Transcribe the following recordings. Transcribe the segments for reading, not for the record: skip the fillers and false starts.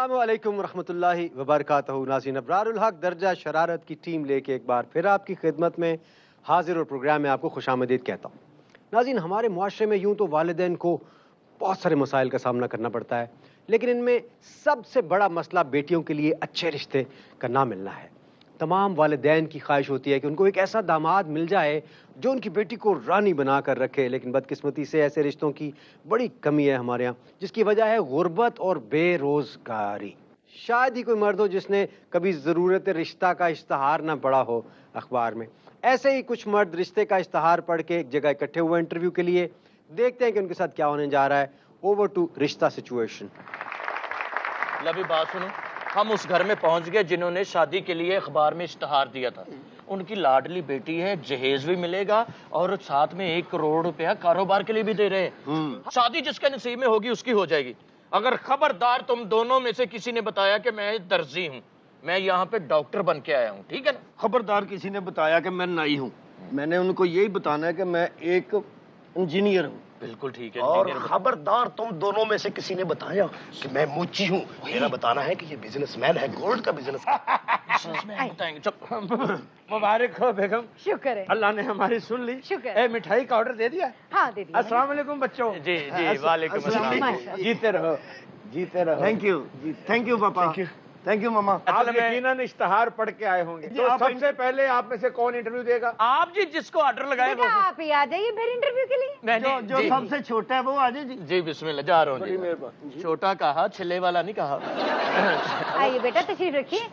अस्सलामुअलैकुम रहमतुल्लाहि वबरकातुहू। नाज़रीन, अबरारुल हक दर्जा शरारत की टीम लेके एक बार फिर आपकी खिदमत में हाजिर और प्रोग्राम में आपको खुशामदीद कहता हूँ। नाज़रीन, हमारे मुआशरे में यूँ तो वालिदैन को बहुत सारे मसाइल का सामना करना पड़ता है, लेकिन इनमें सबसे बड़ा मसला बेटियों के लिए अच्छे रिश्ते का ना मिलना है। तमाम वालिदैन की ख्वाहिश होती है कि उनको एक ऐसा दामाद मिल जाए जो उनकी बेटी को रानी बना कर रखे, लेकिन बदकिस्मती से ऐसे रिश्तों की बड़ी कमी है हमारे यहाँ, जिसकी वजह है गुर्बत और बेरोजगारी। शायद ही कोई मर्द हो जिसने कभी ज़रूरत रिश्ता का इश्तहार ना पढ़ा हो अखबार में। ऐसे ही कुछ मर्द रिश्ते का इश्तहार पढ़ के एक जगह इकट्ठे हुए इंटरव्यू के लिए। देखते हैं कि उनके साथ क्या होने जा रहा है। ओवर टू रिश्ता सिचुएशन। लभी बात सुनो, हम उस घर में पहुंच गए जिन्होंने शादी के लिए अखबार में इश्तहार दिया था। उनकी लाडली बेटी है, जहेज भी मिलेगा और साथ में 1 करोड़ रुपया कारोबार के लिए भी दे रहे हैं। शादी जिसके नसीब में होगी उसकी हो जाएगी। अगर खबरदार तुम दोनों में से किसी ने बताया कि मैं दर्जी हूँ, मैं यहाँ पे डॉक्टर बन के आया हूँ, ठीक है ना? खबरदार किसी ने बताया कि मैं नाई हूँ, मैंने उनको यही बताना है कि मैं एक इंजीनियर हूँ। बिल्कुल ठीक है। और खबरदार तुम दोनों में से किसी ने बताया कि मैं मुची हूँ, मेरा बताना है कि ये बिजनेसमैन है, गोल्ड का बिजनेस। मुबारक हो बेगम। शुक्र है, अल्लाह ने हमारी सुन ली। शुक्र है। मिठाई का ऑर्डर दे दिया? हाँ दे दिया। अस्सलाम वालेकुम बच्चों। जी जी, वालेकुम अस्सलाम। जीते रहो, जीते रहो। थैंक यू पापा, थैंक यू मामा। आप यकीनन इश्तहार पढ़ के आए होंगे, तो सबसे पहले आप में से कौन इंटरव्यू देगा? आप जी, जिसको ऑर्डर लगाए बेटा आप ही आ जाइए फिर इंटरव्यू के लिए। जो सबसे छोटा है वो आ जाए जी। जी बिस्मिल्लाह, जा रहा हूँ बड़ी जी। मेहरबानी। छोटा कहा, छिले वाला नहीं कहा। आइए बेटा, तशरीफ रखिए।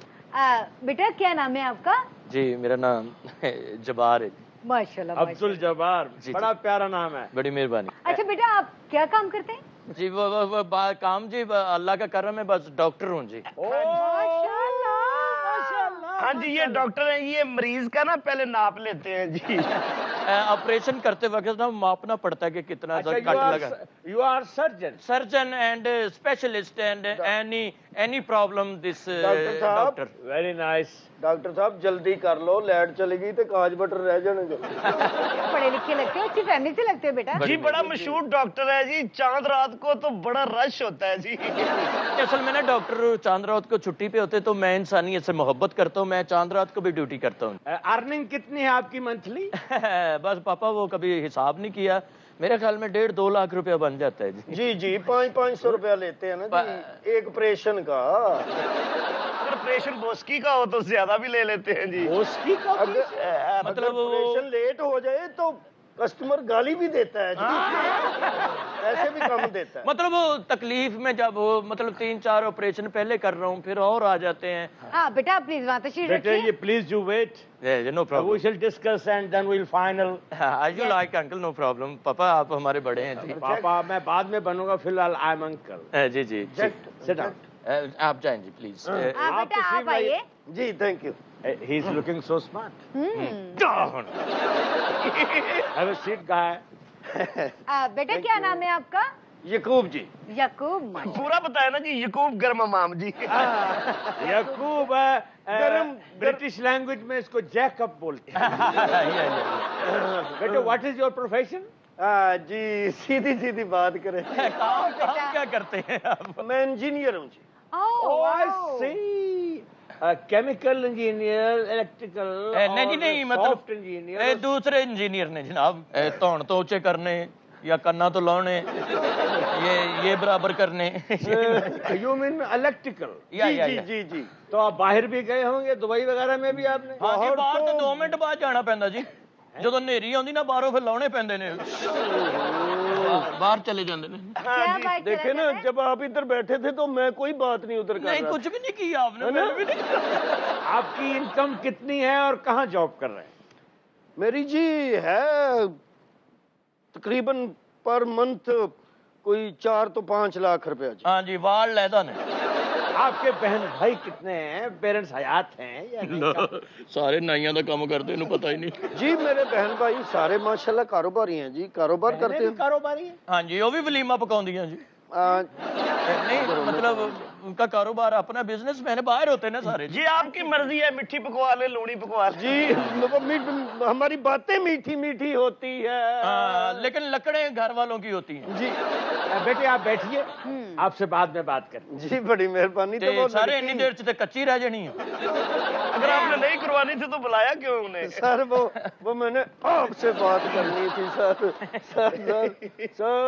बेटा क्या नाम है आपका? जी मेरा नाम जबार है। माशाल्लाह अब्दुल जब्बार, जी, बड़ा प्यारा नाम है। बड़ी मेहरबानी। अच्छा बेटा, आप क्या काम करते हैं? जी वो काम जी अल्लाह का करम है, बस डॉक्टर हूँ जी। माशाल्लाह माशाल्लाह। हाँ जी, ये डॉक्टर है, ये मरीज का ना पहले नाप लेते हैं जी। ऑपरेशन करते वक्त ना मापना पड़ता है कि कितना कट लगा। You are surgeon? Surgeon and specialist and any problem this doctor साहब, डॉक्टर। Very nice. डॉक्टर साहब जल्दी कर लो, लाइट चलेगी तो काज बटर रह जाने दो। पढ़े लिखे लगते हो, अच्छी फैमिली से लगते हो बेटा। जी बड़ा मशहूर डॉक्टर है जी, चांद रात को तो बड़ा रश होता है जी। असल में ना डॉक्टर चांद रात को छुट्टी पे होते, तो मैं इंसानियत से मोहब्बत करता हूँ, मैं चांद रात को भी ड्यूटी करता हूँ। अर्निंग कितनी है आपकी मंथली? बस पापा वो कभी हिसाब नहीं किया, मेरे ख्याल में 1.5-2 लाख रुपया बन जाता है जी। जी जी, 500 रुपया लेते हैं ना जी एक ऑपरेशन का। अगर ऑपरेशन बोस्की का हो तो ज्यादा भी ले लेते हैं जी। बोस्की का? मतलब ऑपरेशन लेट हो जाए तो कस्टमर गाली भी देता है जी। ऐसे भी कम देता है। मतलब वो तकलीफ में जब वो मतलब 3-4 ऑपरेशन पहले कर रहा हूँ, फिर और आ जाते हैं। हाँ बेटा प्लीज वहाँ तशरीफ बेटे रखिए। ये please you wait, no we problem. shall discuss and then we'll final. As you like uncle, no problem. पापा आप हमारे बड़े हैं जी। पापा मैं बाद में बनूंगा, फिलहाल आई एम अंकल। जी जी, Sit down. आप जाएं जी प्लीज। हाँ बेटा तशरीफ आप आइए। जी thank you. He is looking so smart. Down. Have a seat, guy. बेटा क्या नाम है आपका? यकूब जी। यकूब। माशाल्लाह। पूरा बताया ना जी, यकूब गर्म इमाम जी। यकूब ब्रिटिश लैंग्वेज में इसको जैकब बोलते हैं। बेटे व्हाट इज योर प्रोफेशन? जी सीधी सीधी बात करें, काम क्या करते हैं आप? मैं इंजीनियर हूँ जी। Oh, I see. Chemical engineer, electrical? नहीं मतलब इंजीनियर। दूसरे इंजीनियर ने जनाब, तौण तो ऊंचे करने या कन्ना तो लाने, ये बराबर करने। You mean electrical? जी जी जी। तो आप बाहर भी गए होंगे, दुबई वगैरह में भी आपने? हाँ जी, बाहर तो 2 मिनट बाद जाना पैंदा जी, ਜਦੋਂ ਨੇਰੀ ਆਉਂਦੀ ਨਾ ਬਾਹਰੋਂ ਫਿਰ ਲਾਉਣੇ ਪੈਂਦੇ ਨੇ, बाहर चले जाते हैं। क्या बात देखे ना, जब आप इधर बैठे थे तो मैं कोई बात नहीं उधर कर नहीं रहा कुछ भी नहीं किया आपने, मैंने भी नहीं। आपकी इनकम कितनी है और कहाँ जॉब कर रहे हैं? मेरी जी है तकरीबन पर मंथ कोई 4 तो 5 लाख रुपया जी। हाँ जी, वाल लैदा ने। आपके बहन भाई कितने हैं? पेरेंट्स हयात हैं या नहीं? सारे नाइयां का काम करते हैं, पता ही नहीं जी मेरे बहन भाई सारे माशाल्लाह कारोबारी हैं जी, कारोबार करते हैं। कारोबारी है? हाँ जी, वो भी वलीमा पकाउंदियां जी। नहीं मतलब उनका कारोबार अपना बिजनेस मैंने बाहर होते ना सारे जी आपकी मर्जी है, मिट्टी पकवा ले, लूनी पकवा ले। जी हमारी बातें मीठी मीठी होती है। लेकिन लकड़ें घर वालों की होती हैं। जी बेटे आप बैठिए, आपसे बाद में बात करें। जी बड़ी मेहरबानी। तो वो सारे इतनी देर से कच्ची रह जानी है। अगर आपने नहीं करवानी थी तो बुलाया क्यों उन्हें? सर वो मैंने आपसे बात करनी थी सर। सर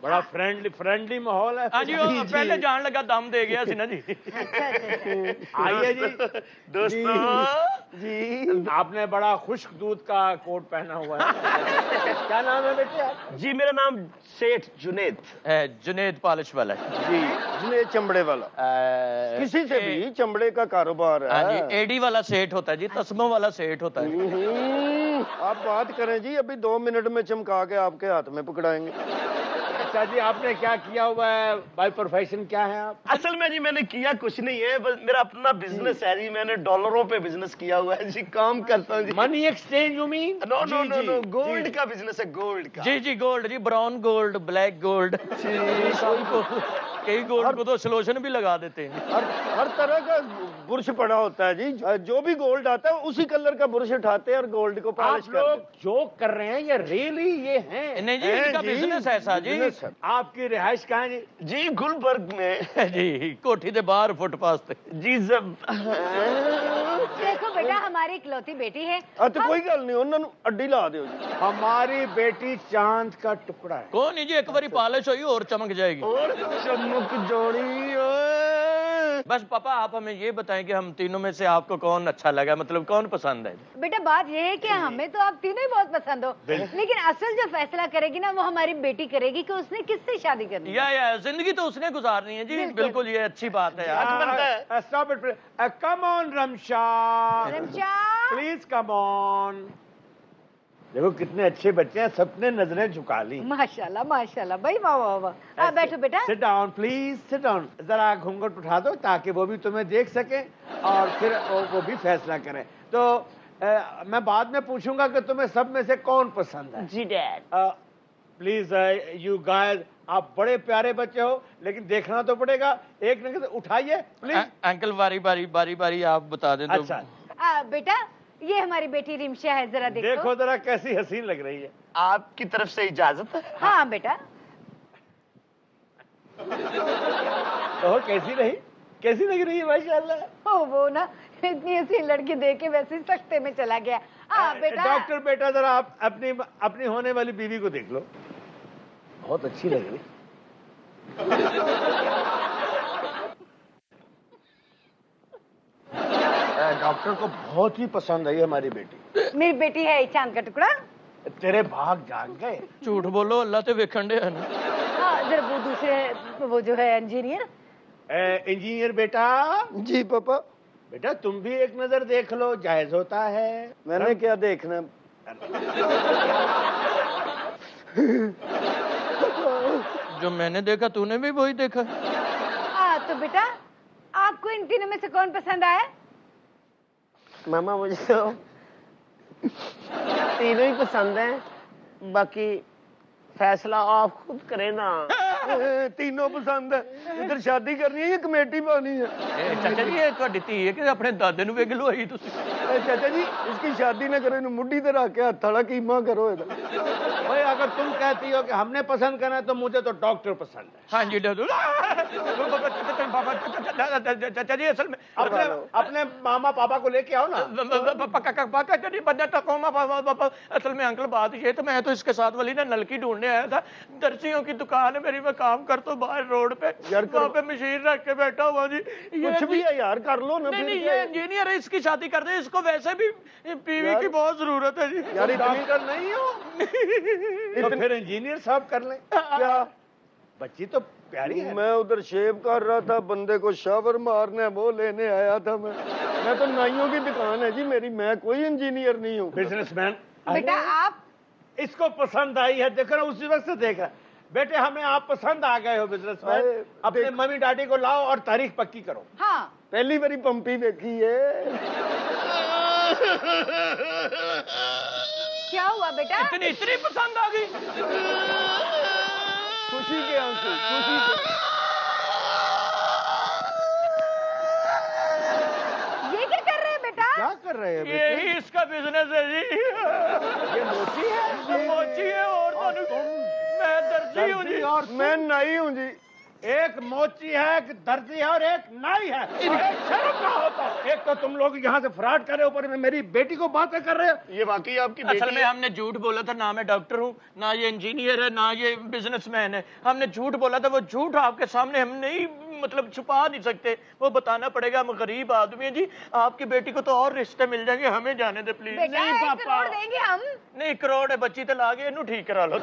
बड़ा फ्रेंडली माहौल है। हाँ जी, वो पहले जान लगा दम दे गया सी ना जी। आइए जी। दोस्तों जी आपने बड़ा खुश्क दूध का कोट पहना हुआ है। क्या नाम है बेटे आप? जी मेरा नाम सेठ जुनेद। जुनेद पॉलिश वाला जी जुनेद चमड़े वाला। किसी से भी चमड़े का कारोबार है। हाँ जी, एडी वाला सेठ होता है जी, तस्मों वाला सेठ होता है। आप बात करें जी, अभी 2 मिनट में चमका के आपके हाथ में पकड़ाएंगे। अच्छा जी आपने क्या किया हुआ है, बाय प्रोफेशन क्या है आप? असल में जी मैंने किया कुछ नहीं है, बस मेरा अपना बिजनेस है जी। मैंने डॉलरों पे बिजनेस किया हुआ है जी, काम करता हूँ जी। Money exchange you mean? No no no no, gold का बिजनेस है, गोल्ड का। जी गोल्ड जी, ब्राउन गोल्ड, ब्लैक गोल्ड। कई गोल्ड को तो सलोशन भी लगा देते हैं। हर तरह का बुरश पड़ा होता है जी, जो भी गोल्ड आता है उसी कलर का बुरश उठाते हैं और गोल्ड को पॉलिश आप करते हैं। लोग जोक कर रहे हैं, ये रियली ये हैं? नहीं जी, इनका बिजनेस ऐसा जी। आपकी रिहाइश कहाँ है जी? जी गुलबर्ग में जी कोठी दे बाहर फुटपाथ पे। जी जब देखो बेटा हमारी इकलौती बेटी है। तो कोई गल नहीं, उन्होंने अड्डी ला दो जी। हमारी बेटी चांद का टुकड़ा है। कौन नहीं जी, एक बारी पॉलिश हुई और चमक जाएगी। और चमक जोड़ी बस पापा आप हमें ये बताएं कि हम तीनों में से आपको कौन अच्छा लगा, मतलब कौन पसंद है? बेटा बात यह है कि हमें तो आप तीनों ही बहुत पसंद हो, लेकिन असल जो फैसला करेगी ना वो हमारी बेटी करेगी कि उसने किससे शादी करनी है। या जिंदगी तो उसने गुजारनी है जी। बिल्कुल ये अच्छी बात है यार। Stop it, come on Ramsha, please come on. देखो कितने अच्छे बच्चे हैं, सबने नजरें झुका ली। माशाल्लाह माशाल्लाह भाई, वाह वाह वाह। बैठो बेटा। Sit down please, sit down. जरा घूंघट उठा दो ताकि वो भी तुम्हें देख सके और फिर वो भी फैसला करें। तो मैं बाद में पूछूंगा कि तुम्हें सब में से कौन पसंद है। जी डैड। प्लीज यू गाइस, आप बड़े प्यारे बच्चे हो लेकिन देखना तो पड़ेगा। एक नजर उठाइए प्लीज। अंकल बारी बारी आप बता दें तो। अच्छा बेटा ये हमारी बेटी रिमशा है, जरा देखो। देखो जरा कैसी हसीन लग रही है। आपकी तरफ से इजाजत है? हाँ बेटा। तो कैसी रही, कैसी लग रही है? माशाल्लाह। वो ना इतनी हसीन लड़की देख के वैसे ही सख्ते में चला गया। बेटा। डॉक्टर बेटा जरा आप अपनी होने वाली बीवी को देख लो, बहुत अच्छी लग रही। डॉक्टर को बहुत ही पसंद आई हमारी बेटी। मेरी बेटी है चांद का टुकड़ा। तेरे भाग जाग गए। झूठ बोलो, अल्लाह ते वेखन दे है ना। जरा वो दूसरे वो जो है इंजीनियर। इंजीनियर बेटा। जी पापा। बेटा तुम भी एक नजर देख लो, जायज होता है। मैंने क्या देखना? जो मैंने देखा तूने भी वही देखा। तो बेटा आपको इन तीनों में से कौन पसंद आया? मामा मुझे तो तीनों ही पसंद हैं, बाकी फैसला आप खुद करें ना। तीनों पसंद है। इधर शादी करनी है या कमेटी पानी है? चाचा जी ये ਤੁਹਾਡੀ ਧੀ है कि अपने दादे ਨੂੰ ਵੇਖ ਲਵਾਈ ਤੁਸੀਂ? चाचा जी इसकी शादी ना करो, इन्हें मुड्डी ते रख के हथ वाला कीमा करो। भाई अगर तुम कहती हो कि हमने पसंद करना है तो मुझे तो डॉक्टर पसंद है। हाँ जी दादू। चाचा जी असल में अपने मामा पापा को लेके आओ ना। असल में अंकल बात ये तो मैं तो इसके साथ वाली ना नलकी ढूंढने आया था। दर्जियों की दुकान है मेरी, मैं काम करता हूँ बाहर रोड पे, वहाँ पे मशीन रख के बैठा हुआ जी। कुछ भी है यार, कर लो ना। नहीं ये इंजीनियर है, इसकी शादी कर दे, इसको वैसे भी पीवी की बहुत जरूरत है जी। यार डॉक्टर नहीं हो तो फिर इंजीनियर साहब कर लें। क्या बच्ची तो प्यारी है। मैं उधर शेव कर रहा था, बंदे को शावर मारने वो लेने आया था। मैं तो नाइयों की दुकान है जी मेरी, मैं कोई इंजीनियर नहीं हूँ। बिजनेसमैन। बेटा आप इसको पसंद आई है, देख रहा उसी वक्त से देख रहा। बेटे हमें आप पसंद आ गए हो बिजनेसमैन। अपने मम्मी डैडी को लाओ और तारीख पक्की करो। हाँ पहली बारी पंपी देखी है। क्या हुआ बेटा? इतनी पसंद आ गई? खुशी के आंसू, खुशी के। कर रहे हैं बेटे? यही इसका बिजनेस है जी। ये मोची है? मोची है और मैं दर्जी हूँ जी। और मैं नहीं हूँ जी। एक मोची है, एक दर्जी है और एक नाई है। एक शर्म ना होता। एक तो तुम लोग यहाँ से फ्रॉड कर रहे हो, ऊपर में मेरी बेटी को बातें कर रहे हो। ये वाकई आपकी असल बेटी में है? हमने झूठ बोला था, ना मैं डॉक्टर हूँ, ना ये इंजीनियर है, ना ये बिजनेसमैन है। हमने झूठ बोला था, वो झूठ आपके सामने हम नहीं मतलब छुपा नहीं सकते, वो बताना पड़ेगा। हम गरीब आदमी हैं जी, आपकी बेटी को तो और रिश्ते मिल जाएंगे, हमें जाने दे प्लीज। बेटा, नहीं 1 पापा, करोड़ देंगे हम। नहीं करोड़ है, बच्ची तो लागे इन्हू ठीक करा लो।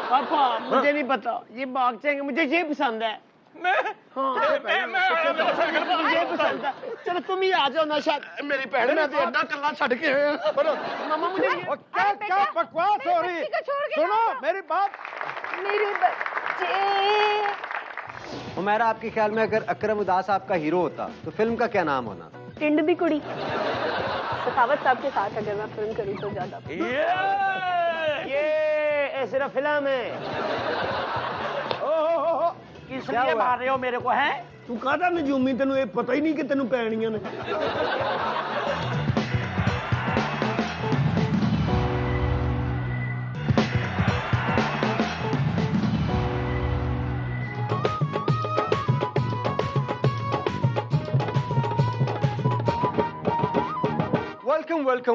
पापा मुझे नहीं पता, ये बाग चाहिए, मुझे ये पसंद है। मैं मुझे पसंद है। चलो तुम ही आ जाओ ना, शायद मेरी बहन मैं तो अड्डा कल्ला छड़ के मामा मुझे और क्या क्या बकवास हो रही? बच्ची को छोड़ के सुनो जाओ। मेरी बात। मेरे बच्चे। हुमैरा, आपके ख्याल में अगर अकरम उदास आपका हीरो होता तो फिल्म का क्या नाम होना? टिंड दी कुड़ी। सखावत साहब के साथ अगर मैं फिल्म करूँ तो ज्यादा। ये सिर्फ फिल्म है। ओहो, किस क्या लिए हुआ? मार रहे हो मेरे को? है तू कहता नजूमी, तेन ये पता ही नहीं कि तेन पैनियां ने।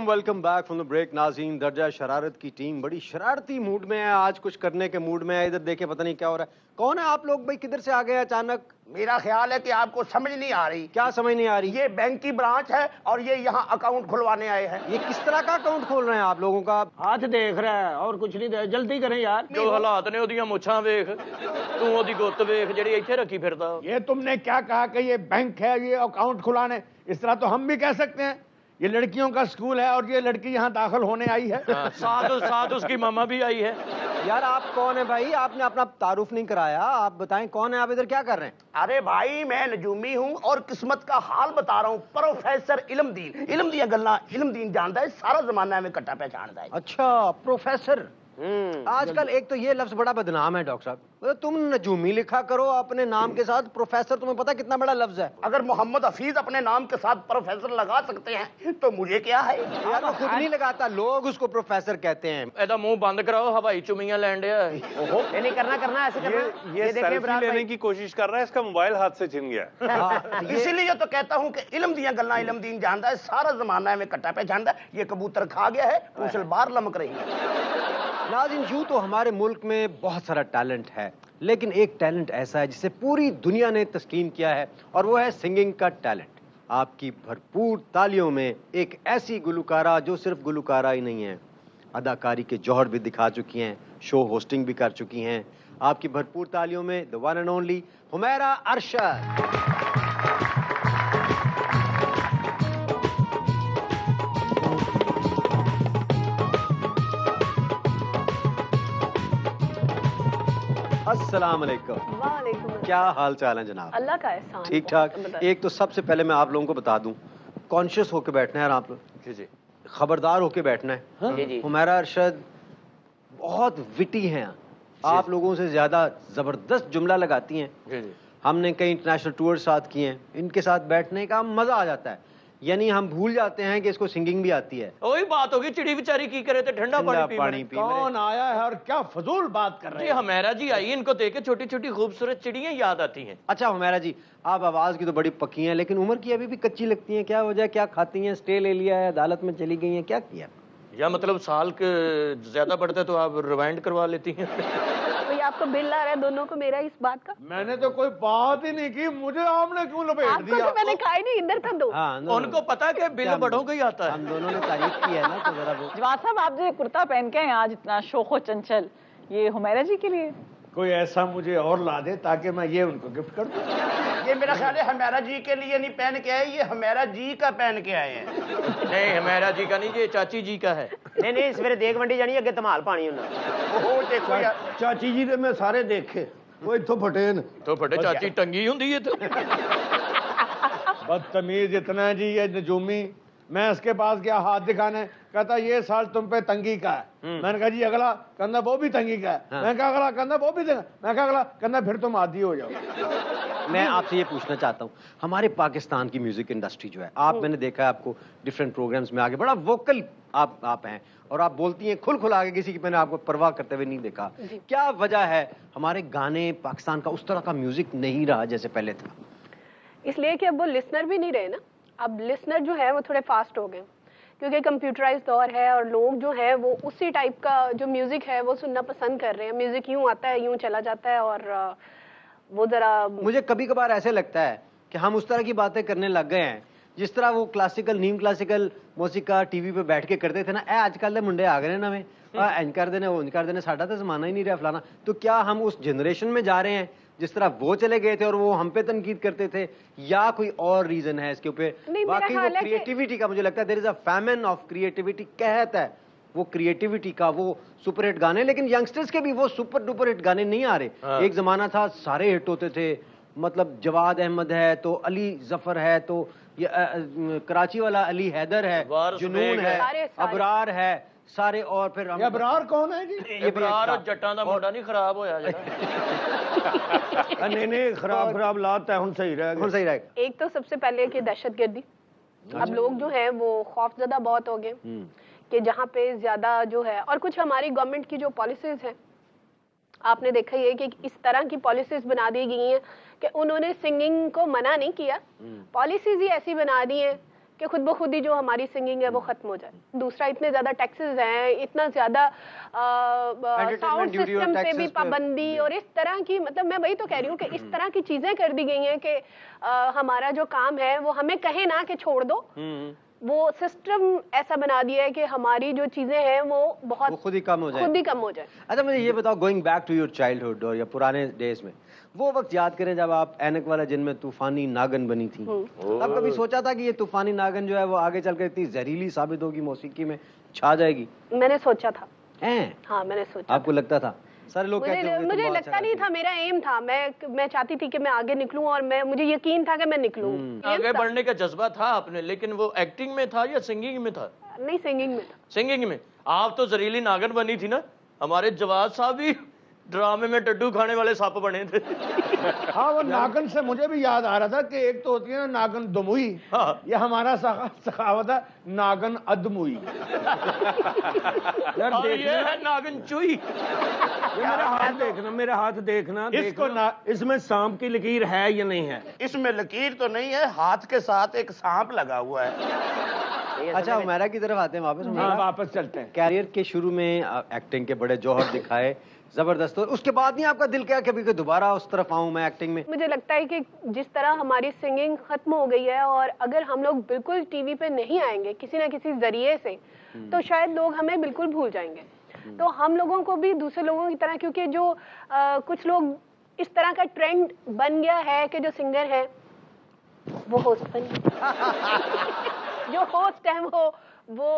Welcome back from the break. नाज़रीन, दर्जा शरारत की टीम बड़ी शरारती मूड में है, आज कुछ करने के मूड में है। इधर देखे पता नहीं क्या हो रहा है। कौन है आप लोग भाई? किधर से आ गए अचानक? मेरा ख्याल है कि आपको समझ नहीं आ रही। क्या समझ नहीं आ रही? ये बैंक की ब्रांच है और ये यहाँ अकाउंट खुलवाने आए हैं। ये किस तरह का अकाउंट खोल रहे हैं आप लोगों का? हाथ देख रहा है और कुछ नहीं दे, जल्दी करें यार। जो हालात ने ओदियां मुछां वेख, तू ओदी गुत्त वेख ਜਿਹੜੀ ਇੱਥੇ रखी फिरदा। ये तुमने क्या कहा कि ये बैंक है, ये अकाउंट खुलाने? इस तरह तो हम भी कह सकते हैं। ये लड़कियों का स्कूल है और ये लड़की यहाँ दाखिल होने आई है। साथ साथ उसकी मामा भी आई है। यार आप कौन है भाई? आपने अपना तारुफ नहीं कराया, आप बताएं कौन है? आप इधर क्या कर रहे हैं? अरे भाई मैं नजूमी हूँ और किस्मत का हाल बता रहा हूँ। प्रोफेसर इल्मदीन, इल्म दिया गल्ला इल्मदीन जानता है, सारा जमाना में कट्टा पहचानता है। अच्छा, प्रोफेसर। आजकल एक तो ये लफ्ज बड़ा बदनाम है डॉक्टर साहब। मतलब तुम नजूमी लिखा करो अपने नाम के साथ, प्रोफेसर तुम्हें पता कितना बड़ा लफ्ज है? अगर मोहम्मद हफीज अपने नाम के साथ प्रोफेसर लगा सकते हैं तो मुझे क्या है? यार वो खुद नहीं लगाता, लोग उसको प्रोफेसर कहते हैं। ਇਹਦਾ ਮੂੰਹ ਬੰਦ ਕਰਾਓ, ਹਵਾਈ ਚੁਮੀਆਂ ਲੈਣ ਡਿਆ। नहीं करना करना ऐसे करना। ये सेल्फी लेने की कोशिश कर रहा है, इसका मोबाइल हाथ से छिन गया है। हाँ, इसीलिए तो कहता हूँ कि इल्म दिया गल्ला इल्मदीन जानता है, सारा जमाना में कट्टा पहचानता है। ये कबूतर खा गया है, पूछल बाहर लमक रही है। नाज़रीन, यूं तो हमारे मुल्क में बहुत सारा टैलेंट है, लेकिन एक टैलेंट ऐसा है जिसे पूरी दुनिया ने तस्लीम किया है और वो है सिंगिंग का टैलेंट। आपकी भरपूर तालियों में एक ऐसी गुलकारा जो सिर्फ गुलकारा ही नहीं है, अदाकारी के जौहर भी दिखा चुकी हैं, शो होस्टिंग भी कर चुकी हैं। आपकी भरपूर तालियों में the one and only Humaira Arshad. अस्सलाम वालेकुम। वालेकुम। क्या हाल चाल है जनाब? अल्लाह का एहसान। ठीक ठाक। एक तो सबसे पहले मैं आप लोगों को बता दूं, कॉन्शियस होकर बैठना है यार, आप लोग जी जी खबरदार होकर बैठना है। जी जी। हुमैरा अरशद बहुत विटी हैं, आप लोगों से ज्यादा जबरदस्त जुमला लगाती हैं। जी जी। हमने कई इंटरनेशनल टूर साथ किए हैं, इनके साथ बैठने का मजा आ जाता है। यानी हम भूल जाते हैं कि इसको सिंगिंग भी आती है। वही बात होगी, चिड़ी बेचारी की करे तो ठंडा ठंडा पानी पानी पी। पी रहे। कौन आया है और क्या फजूल बात कर रहे जी हैं? हमेरा जी आई, इनको देख के छोटी छोटी खूबसूरत चिड़ियां याद आती हैं। अच्छा हुमैरा जी, आप आवाज की तो बड़ी पक्की हैं, लेकिन उम्र की अभी भी कच्ची लगती हैं। क्या वजह? क्या खाती हैं? स्टे ले लिया है, अदालत में चली गई हैं, क्या किया? या मतलब साल के ज्यादा बढ़ता है तो आप रिवाइंड करवा लेती हैं। कोई आपको बिल आ रहा है दोनों को मेरा इस बात का? मैंने तो कोई बात ही नहीं की, मुझे आपने क्यों लपेट आपको दिया? तो मैंने कहा ही नहीं, इधर कर दो। हाँ, उनको पता है कि बिल बड़ों का ही आता है। हम दोनों ने तारीफ की है ना, तो जरा वो जवाद साहब, आप जो ये कुर्ता पहन के हैं आज इतना शोखो चंचल, ये हुमैरा जी के लिए? कोई ऐसा मुझे और ला दे ताकि मैं ये उनको गिफ्ट कर दूं। ये मेरा ख्याल है हमेरा जी के लिए नहीं पहन के आए, ये हमेरा जी का पहन के आए हैं। नहीं हमेरा जी का नहीं, ये चाची जी का है। नहीं नहीं, सवेरे देख मंडी जानी, अगे धमाल पानी होना। ओह देखो यार, चाची जी ने मैं सारे देखे, वो इत्थों फटे न। तो फटे चाची टंगी हुंदी है तो। बदतमीज इतना है जी ये नजूमी। मैं इसके पास गया हाथ दिखाने, कहता ये साल तुम पे तंगी का है। मैंने कहा जी अगला, कहना वो भी तंगी का है। हाँ। मैं कहा अगला, कहना वो भी तंगी। मैं कहा अगला, कहना फिर तुम आदी हो जाओ। मैं आपसे ये पूछना चाहता हूँ, हमारे पाकिस्तान की म्यूजिक इंडस्ट्री जो है, मैंने देखा है आपको डिफरेंट प्रोग्राम्स में आगे, बड़ा वोकल आप हैं और आप बोलती हैं खुल आगे, किसी की मैंने आपको परवाह करते हुए नहीं देखा। क्या वजह है हमारे गाने पाकिस्तान का उस तरह का म्यूजिक नहीं रहा जैसे पहले था? इसलिए कि अब वो लिसनर भी नहीं रहे ना, अब लिसनर जो है वो थोड़े फास्ट हो गए, क्योंकि कंप्यूटराइज दौर है और लोग जो है वो उसी टाइप का जो म्यूजिक है वो सुनना पसंद कर रहे हैं। म्यूजिक यूं आता है यूं चला जाता है, और वो जरा, मुझे कभी कभार ऐसे लगता है कि हम उस तरह की बातें करने लग गए हैं जिस तरह वो क्लासिकल नीम क्लासिकल मौसीका टीवी पे बैठ के करते थे ना। आजकल के मुंडे आ गए ना नवे, इंज कर देने वो इंज कर देने, साडा तो जमाना ही नहीं रहा फलाना। तो क्या हम उस जनरेशन में जा रहे हैं जिस तरह वो चले गए थे और वो हम पे तनकीद करते थे, या कोई और रीजन है इसके ऊपर? बाकी वो क्रिएटिविटी का मुझे लगता है there is a famine of creativity, कहता है वो क्रिएटिविटी का, वो सुपर हिट गाने, लेकिन यंगस्टर्स के भी वो सुपर डुपर हिट गाने नहीं आ रहे। एक जमाना था सारे हिट होते थे, मतलब जवाद अहमद है तो अली जफर है तो ये कराची वाला अली हैदर है, जुनून है, अबरार है सारे। और फिर अबरार कौन है जी? अबरार जट्टां दा मुंडा नहीं खराब होया जरा। नहीं खराब लात है, हुन सही रह। एक तो सबसे पहले कि दहशतगर्दी, अब लोग जो है वो खौफजदा बहुत हो गए कि जहाँ पे ज्यादा जो है, और कुछ हमारी गवर्नमेंट की जो पॉलिसीज हैं, आपने देखा ही है कि इस तरह की पॉलिसीज बना दी गई हैं कि उन्होंने सिंगिंग को मना नहीं किया, पॉलिसीज ही ऐसी बना दी हैं कि खुद ब खुद ही जो हमारी सिंगिंग है वो खत्म हो जाए। दूसरा, इतने ज्यादा टैक्सेस हैं, इतना ज्यादा साउंड सिस्टम पे भी पाबंदी, और इस तरह की, मतलब मैं वही तो कह रही हूँ कि इस तरह की चीजें कर दी गई हैं कि हमारा जो काम है वो हमें कहे ना कि छोड़ दो, वो सिस्टम ऐसा बना दिया है कि हमारी जो चीजें हैं वो बहुत वो खुद ही कम हो जाए। अच्छा मुझे ये बताओ, going back to your childhood और या पुराने डेज में, वो वक्त याद करें जब आप ऐनक वाला जिन में तूफानी नागन बनी थी, तब कभी सोचा था कि ये तूफानी नागन जो है वो आगे चलकर इतनी जहरीली साबित होगी, मौसीकी में छा जाएगी? मैंने सोचा था। हाँ, मैंने सोचा। आपको लगता था? सारे लोग कहते हैं मुझे लगता नहीं था, मेरा एम था, मैं चाहती थी कि मैं आगे निकलूं, और मुझे यकीन था कि मैं निकलूं। आगे बढ़ने का जज्बा था आपने, लेकिन वो एक्टिंग में था या सिंगिंग में था? नहीं, सिंगिंग में था। सिंगिंग में आप तो जहरीली नागन बनी थी ना, हमारे जवाद साहब भी ड्रामे में डड्डू खाने वाले सांप बने थे। हाँ, वो नागन से मुझे भी याद आ रहा था कि एक तो होती है ना नागन दमुई, ये हमारा सखावत है नागन अदमुई। और ये है नागन चुई। मेरा हाथ देखना इसको इसमें सांप की लकीर है या नहीं है? इसमें लकीर तो नहीं है, हाथ के साथ एक सांप लगा हुआ है। अच्छा, हुमैरा की तरफ आते हैं वापस चलते हैं। कैरियर के शुरू में एक्टिंग के बड़े जौहर दिखाए, जबरदस्त, और उसके बाद नहीं आपका दिल क्या कभी दोबारा उस तरफ आऊं मैं एक्टिंग में? मुझे लगता है कि जिस तरह हमारी सिंगिंग खत्म हो गई है, और अगर हम लोग बिल्कुल टीवी पे नहीं आएंगे किसी ना किसी जरिए से, तो शायद लोग हमें बिल्कुल भूल जाएंगे। तो हम लोगों को भी दूसरे लोगों की तरह, क्योंकि जो कुछ लोग इस तरह का ट्रेंड बन गया है कि जो सिंगर है वो होस्ट बन गया। जो होस्ट है वो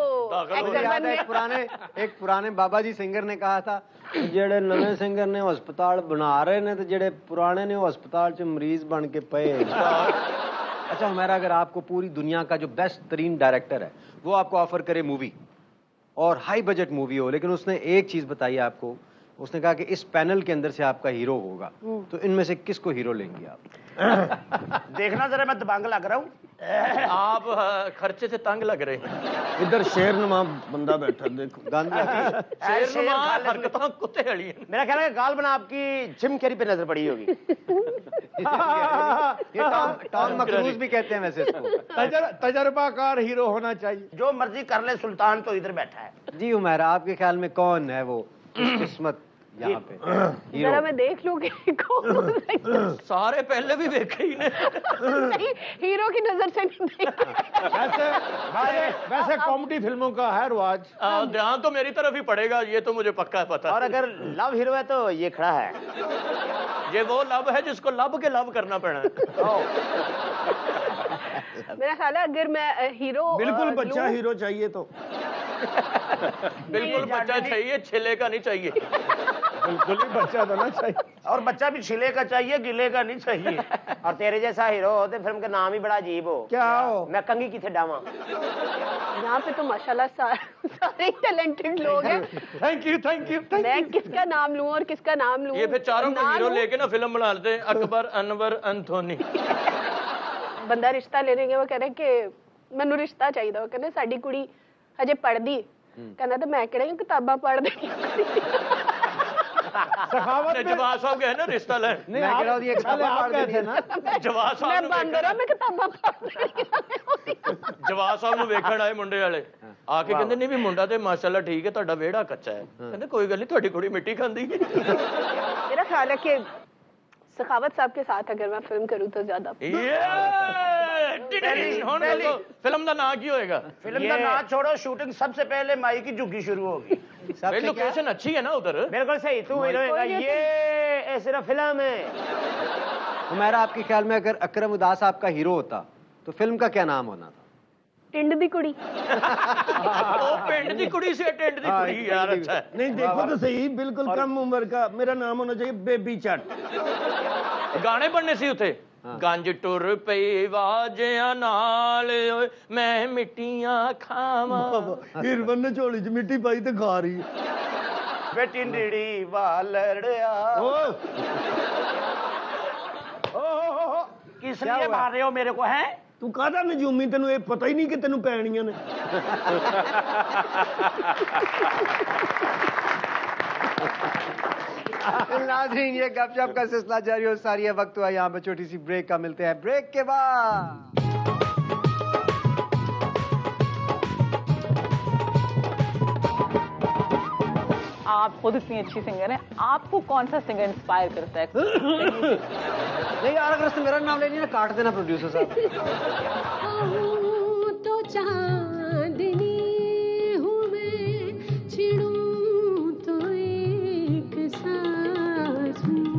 एक पुराने बाबा जी सिंगर ने कहा था, जेड़े नवे सिंगर ने हस्पताल बना रहे ने, तो जेड़े पुराने ने हस्पताल च मरीज बन के पे। अच्छा हुमैरा, अगर आपको पूरी दुनिया का जो बेस्ट तरीन डायरेक्टर है वो आपको ऑफर करे मूवी, और हाई बजट मूवी हो, लेकिन उसने एक चीज बताई आपको, उसने कहा कि इस पैनल के अंदर से आपका हीरो होगा, तो इनमें से किसको हीरो लेंगे आप? देखना जरा, मैं दबंग लग रहा हूँ। आप खर्चे से तंग लग रहे हैं। इधर शेरनुमा बंदा बैठा, देखो शेरनुमा हरकतां कुत्ते वाली हैं। मेरा ख्याल है गाल बना आपकी जिम कैरी पे नजर पड़ी होगी। ये टॉम मक्रूज भी कहते हैं वैसे इसको। तजर्बाकार हीरो होना चाहिए। जो मर्जी कर ले, सुल्तान तो इधर बैठा है। जी हुमैरा, आपके ख्याल में कौन है वो किस्मत यहाँ पे जरा मैं देख लूं कि कौन। सारे पहले भी देखे ही नहीं, हीरो की नजर से नहीं देखा। वैसे कॉमेडी फिल्मों का है रिवाज। ध्यान तो मेरी तरफ ही पड़ेगा, ये तो मुझे पक्का है पता। और अगर लव हीरो है तो ये खड़ा है। ये वो लव है जिसको लब के लव करना पड़ा है। मेरा ख्याल है अगर मैं हीरो, बिल्कुल बच्चा हीरो चाहिए तो बिल्कुल बच्चा चाहिए, छिले का नहीं चाहिए। बिल्कुल ही बच्चा तो ना चाहिए, और बच्चा भी छिले का चाहिए, गिले का नहीं चाहिए। और तेरे जैसा हीरो हो तो फिल्म का नाम ही बड़ा अजीब हो। क्या हो? मैं कंगी किथे डावा। यहाँ पे तो माशाल्लाह सारे टैलेंटेड लोग हैं। Thank you thank you. मैं किसका नाम लूं और किसका नाम लूं? ये फिर चारों को हीरो लूं। लेके ना फिल्म बना लेते हैं, अकबर, अनवर, एंथोनी। ਬੰਦਾ ਰਿਸ਼ਤਾ ਲੈ ਰਹੇ ਉਹ ਕਹਿੰਦੇ ਕਿ ਮੈਨੂੰ ਰਿਸ਼ਤਾ ਚਾਹੀਦਾ। ਉਹ ਕਹਿੰਦੇ ਸਾਡੀ ਕੁੜੀ ਹਜੇ ਪੜ੍ਹਦੀ। ਕਹਿੰਦਾ ਤੇ ਮੈਂ ਕਿਹੜੀਆਂ ਕਿਤਾਬਾਂ ਪੜ੍ਹਦੀ। सखावत में जवाब साहब गए ना रिश्ता ले। नहीं मैं कह रहा हूँ ये पहले आप कहते हैं ना जवाब साहब मैं बंद रहा मैं किताबां पढ़दी। ਜਵਾਬ ਸਾਹਿਬ ਨੂੰ ਵੇਖਣ ਆਏ ਮੁੰਡੇ ਵਾਲੇ ਆ ਕੇ ਕਹਿੰਦੇ ਨਹੀਂ ਵੀ ਮੁੰਡਾ ਤੇ ਮਾਸ਼ਾਅੱਲਾ ਠੀਕ ਹੈ, ਤੁਹਾਡਾ ਵਿਹੜਾ ਕੱਚਾ ਹੈ। ਕਹਿੰਦੇ ਕੋਈ ਗੱਲ ਨਹੀਂ, ਤੁਹਾਡੀ ਕੁੜੀ ਮਿੱਟੀ ਖਾਂਦੀ ਹੈ। मेरा ख्याल है कि सखावत साहब के साथ अगर मैं फिल्म करूँ तो ज्यादा। ਹੁਣ ਦੱਸੋ ਫਿਲਮ ਦਾ ਨਾਂ ਕੀ ਹੋਏਗਾ? फिल्म का नाम छोड़ो, शूटिंग सबसे पहले माई की झुग्गी शुरू होगी। भाई लोकेशन अच्छी है ना उधर। बिल्कुल सही, तू हीरो है, ये सिर्फ फिल्म है। हुमैरा, आपके ख्याल में अगर अकरम उदास आपका हीरो होता तो फिल्म का क्या नाम होना था? टिंड दी कुड़ी। ओ पिंड दी कुड़ी से टिंड दी कुड़ी यार, अच्छा है। नहीं देखो तो सही, बिल्कुल कम उम्र का मेरा नाम होना चाहिए बेबी चट। गाने बनने सी उथे गंज टुर पई वाजियां नाल ओए मैं मिट्टियां खावां। हिरवन ने झोली च मिट्टी पाई ते खा रही। वे टिंडड़ी वालड़िया। किस लिए मार रहे हो मेरे को? है तू काहदा नजूमी, तेनू ये पता ही नहीं कि तेनू पैणियां ने। नाज़रीन, ये गपशप का सिलसिला जारी हो सारी है। वक्त हुआ यहाँ पे छोटी सी ब्रेक का, मिलते हैं ब्रेक के बाद। आप खुद इतनी अच्छी सिंगर हैं, आपको कौन सा सिंगर इंस्पायर करता है? नहीं यार, अगर उसने मेरा नाम ले लिया ना, काट देना प्रोड्यूसर साहब। तो चांदनी हूँ मैं, छिड़ूं तो एक सांस हूँ।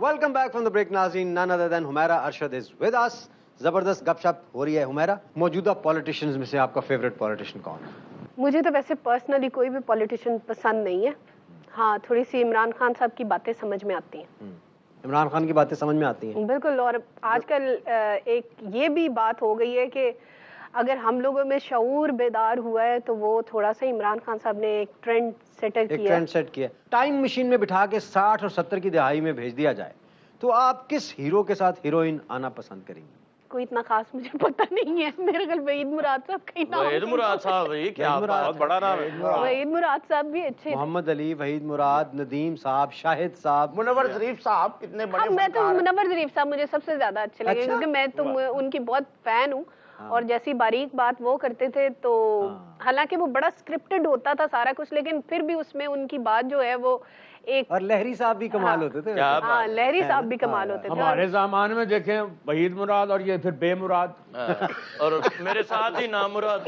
Welcome back from the break नाज़रीन। None other than Humaira Arshad is with us. जबरदस्त गपशप हो रही है। हुमैरा, मौजूदा पॉलिटिशियंस में से आपका फेवरेट पॉलिटिशियन कौन है? मुझे तो वैसे पर्सनली कोई भी पॉलिटिशियन पसंद नहीं है। हाँ, थोड़ी सी इमरान खान साहब की बातें समझ में आती हैं। इमरान खान की बातें समझ में आती हैं? बिल्कुल। और आजकल एक ये भी बात हो गई है कि अगर हम लोगों में शऊर बेदार हुआ है तो वो थोड़ा सा इमरान खान साहब ने एक ट्रेंड सेट किया। टाइम मशीन में बिठा के 60 और 70 की दहाई में भेज दिया जाए तो आप किस हीरो के साथ हीरोइन आना पसंद करेंगे? कोई इतना खास मुझे पता नहीं है। मेरे ख्याल वहीद मुराद साहब का ही नाम। वहीद मुराद साहब, ये क्या बहुत बड़ा नाम है। वहीद मुराद साहब भी अच्छे हैं। मोहम्मद अली, वहीद मुराद, नदीम साहब, शाहिद साहब, मुनव्वर ज़रीफ साहब, कितने बड़े। मैं तो मुनव्वर ज़रीफ साहब मुझे सबसे ज्यादा अच्छे लगे, क्योंकि मैं तो उनकी बहुत फैन हूँ। और जैसी बारीक बात वो करते थे तो हालांकि वो बड़ा स्क्रिप्टेड होता था सारा कुछ, लेकिन फिर भी उसमें उनकी बात जो है वो एक। और लहरी साहब भी कमाल होते थे। हाँ, लहरी साहब भी कमाल होते थे। हमारे ज़माने में देखें वहीद मुराद और ये फिर बेमुराद, और मेरे साथ ही नाम मुराद।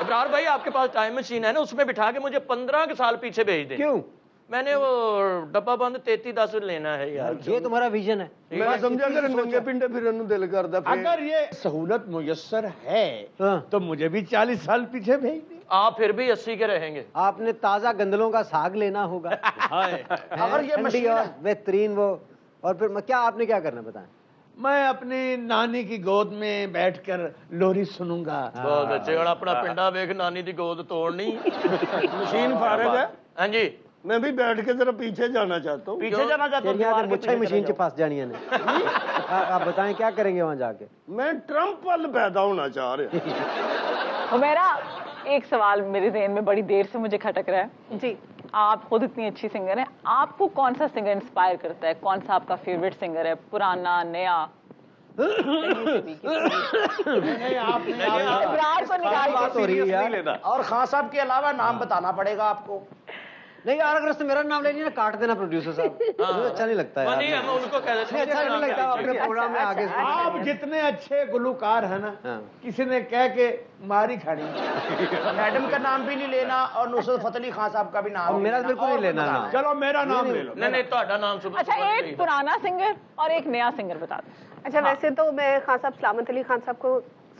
इब्रार भाई, आपके पास टाइम मशीन है ना, उसमें बिठा के मुझे 15 साल पीछे भेज दें। क्यों? मैंने वो डब्बा बंद 3310 लेना है यार। ये तुम्हारा विजन है। मैं समझा अगर नंगे पिंडे फिर दिल करदा। अगर ये सहूलत मुयस्सर है तो मुझे भी 40 साल पीछे भेज दी। आप फिर भी 80 के रहेंगे। आपने ताजा गंदलों का साग लेना होगा। अगर ये मशीन और बेहतरीन वो, और फिर क्या आपने क्या करना बताएं? मैं अपनी नानी की गोद में बैठकर लोरी सुनूंगा। बहुत अच्छे। और अपना पिंडा वेख, नानी दी गोद तोड़नी। मशीन फारग है। हाँ जी, मैं भी बैठ के जरा पीछे जाना चाहता हूँ। पीछे जाना चाहता हूँ। यहाँ मुझे मशीन के पास जानी है। आप बताएं क्या करेंगे वहां जाके? मैं ट्रम्प वाल पैदा होना चाह रहा। हुमैरा, एक सवाल मेरे ज़हन में बड़ी देर से मुझे खटक रहा है जी। आप खुद इतनी अच्छी सिंगर हैं, आपको कौन सा सिंगर इंस्पायर करता है? कौन सा आपका फेवरेट सिंगर है? पुराना, नया? बात हो रही है यार। और खान साहब के अलावा नाम बताना पड़ेगा आपको। नहीं यार, अगर उसने मेरा नाम ले लिया ना, काट देना प्रोड्यूसर साहब। मुझे अच्छा नहीं लगता यार। नहीं, हम उनको कह देते हैं। अच्छा नहीं लगता अपने प्रोग्राम में आगे। आप जितने अच्छे गुलकार हैं ना, किसी ने कह के मारी खानी। मैडम का नाम भी नहीं लेना और नुसरत फतेह अली खान साहब का भी नाम। मेरा बिल्कुल नहीं लेना नाम। चलो मेरा नाम ले लो। नहीं, ਤੁਹਾਡਾ नाम सुबह। अच्छा, एक पुराना सिंगर और एक नया सिंगर बता दो। अच्छा, वैसे तो मैं खान साहब, सलामत अली खान साहब को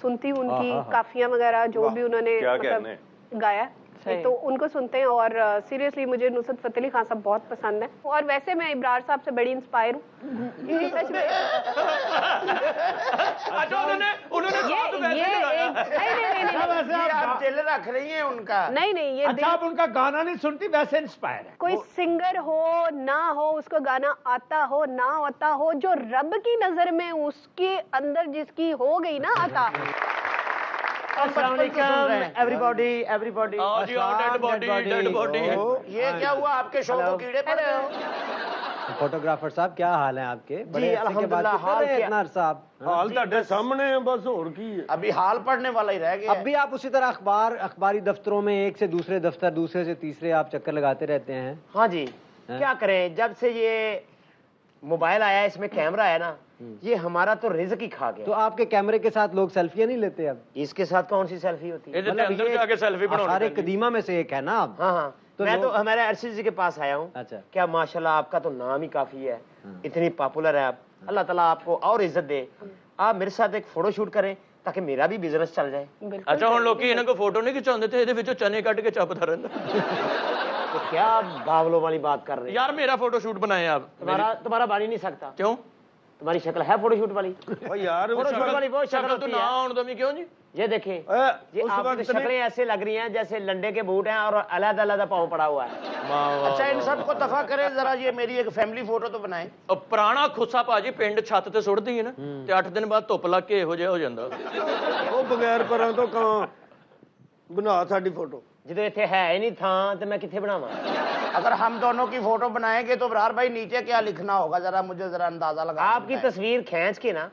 सुनती हूँ उनकी काफियां वगैरह जो भी उन्होंने क्या मतलब कहने। गाया, तो उनको सुनते हैं। और सीरियसली मुझे नुसरत फतेह अली खान साहब बहुत पसंद है। और वैसे मैं इब्रार साहब से बड़ी इंस्पायर हूँ। सच में। अच्छा, उन्होंने ये आप दिल रख रही हैं उनका। नहीं ये अच्छा, आप उनका गाना नहीं सुनती, वैसे इंस्पायर है। कोई सिंगर हो ना हो, उसको गाना आता हो ना आता हो, जो रब की नजर में उसके अंदर जिसकी हो गई ना आता। Everybody everybody. Dead body. ये क्या हुआ, आपके शो को कीड़े पड़ गए? फोटोग्राफर साहब, क्या हाल है आपके? बड़े जी, अरसे के बाद अल्हम्दुलिल्लाह, किधर हाल हैं क्या? इतना अरसा आप? हाल ਤੁਹਾਡੇ सामने है, बस और की है। अभी हाल पढ़ने वाला ही रह गया। अब भी आप उसी तरह अखबारी दफ्तरों में एक से दूसरे दफ्तर, दूसरे से तीसरे आप चक्कर लगाते रहते हैं? हाँ जी, क्या करें, जब से ये मोबाइल आया, इसमें कैमरा है ना, ये हमारा तो रिज़्क ही खा गया। तो आपके कैमरे के साथ लोग सेल्फियां नहीं लेते अब? इसके साथ कौन सी सेल्फी होती है? अंदर जाके सेल्फी सारे कदीमा में से एक है ना आप? हाँ तो मैं तो हमारे अरशद जी के पास आया हूँ। अच्छा। क्या माशाल्लाह, आपका तो नाम ही काफी है, इतनी पॉपुलर है आप। अल्लाह ताला आपको और इज्जत दे। आप मेरे साथ एक फोटो शूट करें ताकि मेरा भी बिजनेस चल जाए। अच्छा, हुण लोकी इन्हां को फोटो नहीं खिचाउंदे ते इहदे विचों चने कट के चपदा रहिंदा। तो क्या बावलों वाली बात कर रहे हैं? यार मेरा फोटो शूट बनाए आप। तुम्हारा बन ही नहीं सकता। क्यों? तुम्हारी शक्ल है फोटो शूट वाली। ओ यार, फोटो शूट वाली वो शक्ल शक्ल तो होती ना है। आउण दमी क्यों जी? ये देखें, ये उस आपकी वक्त शक्लें ऐसे लग रही हैं जैसे लंडे के बूट हैं और अलग अलग पाँव पड़ा हुआ है। अच्छा, इन सबको दफा करें जरा, ये मेरी एक फैमिली फोटो तो बनाए। ਉਹ ਪੁਰਾਣਾ ਖੁੱਸਾ ਭਾਜੀ ਪਿੰਡ ਛੱਤ ਤੇ ਸੁੱਟਦੀ ਹੈ ਨਾ ਤੇ 8 ਦਿਨ ਬਾਅਦ ਧੁੱਪ ਲੱਗ ਕੇ ਇਹੋ ਜਿਹਾ ਹੋ ਜਾਂਦਾ। ਉਹ ਬਗੈਰ ਪਰਾਂ ਤੋਂ ਕਾਂ ਬਣਾ ਸਾਡੀ फोटो। ਜਦੋਂ ਇੱਥੇ ਹੈ ਹੀ ਨਹੀਂ ਥਾਂ ਤੇ मैं किथे बनावा? अगर हम दोनों की फोटो बनाएंगे तो इब्रार भाई नीचे क्या लिखना होगा, जरा मुझे जरा अंदाजा लगा। आपकी तस्वीर खींच के ना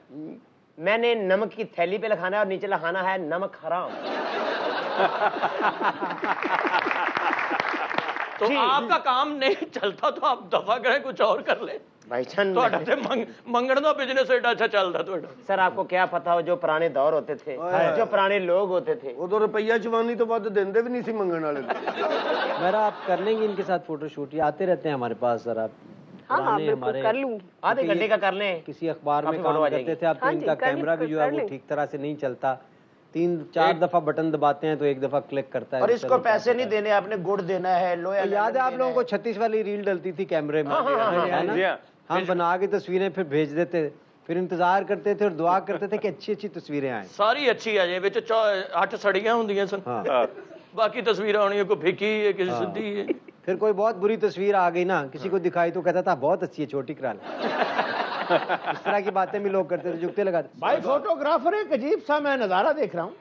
मैंने नमक की थैली पे लिखाना है और नीचे लिखाना है नमक हराम। तो आपका काम नहीं चलता तो आप दफा करें, कुछ और कर ले। भाईजान, ਤੁਹਾਡਾ ਤੇ ਮੰਗਣ ਦਾ ਬਿਜ਼ਨਸ ਐਡਾ ਅੱਛਾ ਚੱਲਦਾ ਤੁਹਾਡਾ। सर आपको क्या पता हो, जो पुराने दौर होते थे, जो पुराने लोग होते थे, ਉਦੋਂ ਰੁਪਈਆ ਚਵਾਨੀ ਤੋਂ ਵੱਧ ਦਿੰਦੇ ਵੀ ਨਹੀਂ ਸੀ ਮੰਗਣ ਵਾਲੇ। मेरा आप कर लेंगे इनके साथ फोटो शूट? ये आते रहते हैं हमारे पास सर? आप हाँ पुराने बिल्कुल हमारे कर लूंगी। आधे घंटे का कर लें। किसी अखबार में काफी काम फोटो आ करते जाएगी। थे, अब तो हाँ जी, इनका कर कैमरा भी ली- जो है कर वो ली। ठीक तरह से नहीं चलता। 3-4 दफा बटन दबाते हैं तो एक दफा क्लिक करता है। और इसको पैसे नहीं देने, आपने गुड़ देना है, लोया तो याद है आप लोगों को 36 वाली रील डलती थी कैमरे में, है ना? हम बना के तस्वीरें फिर भेज देते, फिर इंतजार करते थे और दुआ करते थे कि अच्छी अच्छी तस्वीरें आए। ਸਾਰੀ ਅੱਛੀ ਆ ਜੇ ਵਿੱਚ 8 ਸੜੀਆਂ ਹੁੰਦੀਆਂ ਸਨ, ਬਾਕੀ ਤਸਵੀਰਾਂ ਆਉਣੀਆਂ ਕੋਈ ਫਿੱਕੀ ਹੈ ਕਿਸੇ ਸਿੱਧੀ ਹੈ। फिर कोई बहुत बुरी तस्वीर आ गई ना, किसी को दिखाई तो कहता था बहुत अच्छी है, छोटी करा ले। इस तरह की बातें भी लोग करते थे, जुगते लगाते। भाई फोटोग्राफर एक अजीब सा मैं नजारा देख रहा हूँ।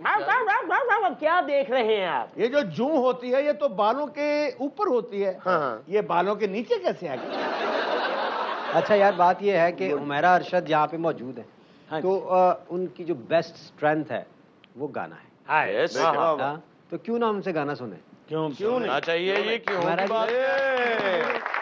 क्या देख रहे हैं आप? ये जो जूं होती है ये तो बालों के ऊपर होती है, हाँ। ये बालों के नीचे कैसे आ गई? अच्छा यार, बात ये है कि उमैरा अरशद यहाँ पे मौजूद है, तो उनकी जो बेस्ट स्ट्रेंथ है वो गाना है। Yes। हाँ, तो क्यों ना उनसे गाना सुने? क्यों होना चाहिए ये? क्यों हमारा की बात है?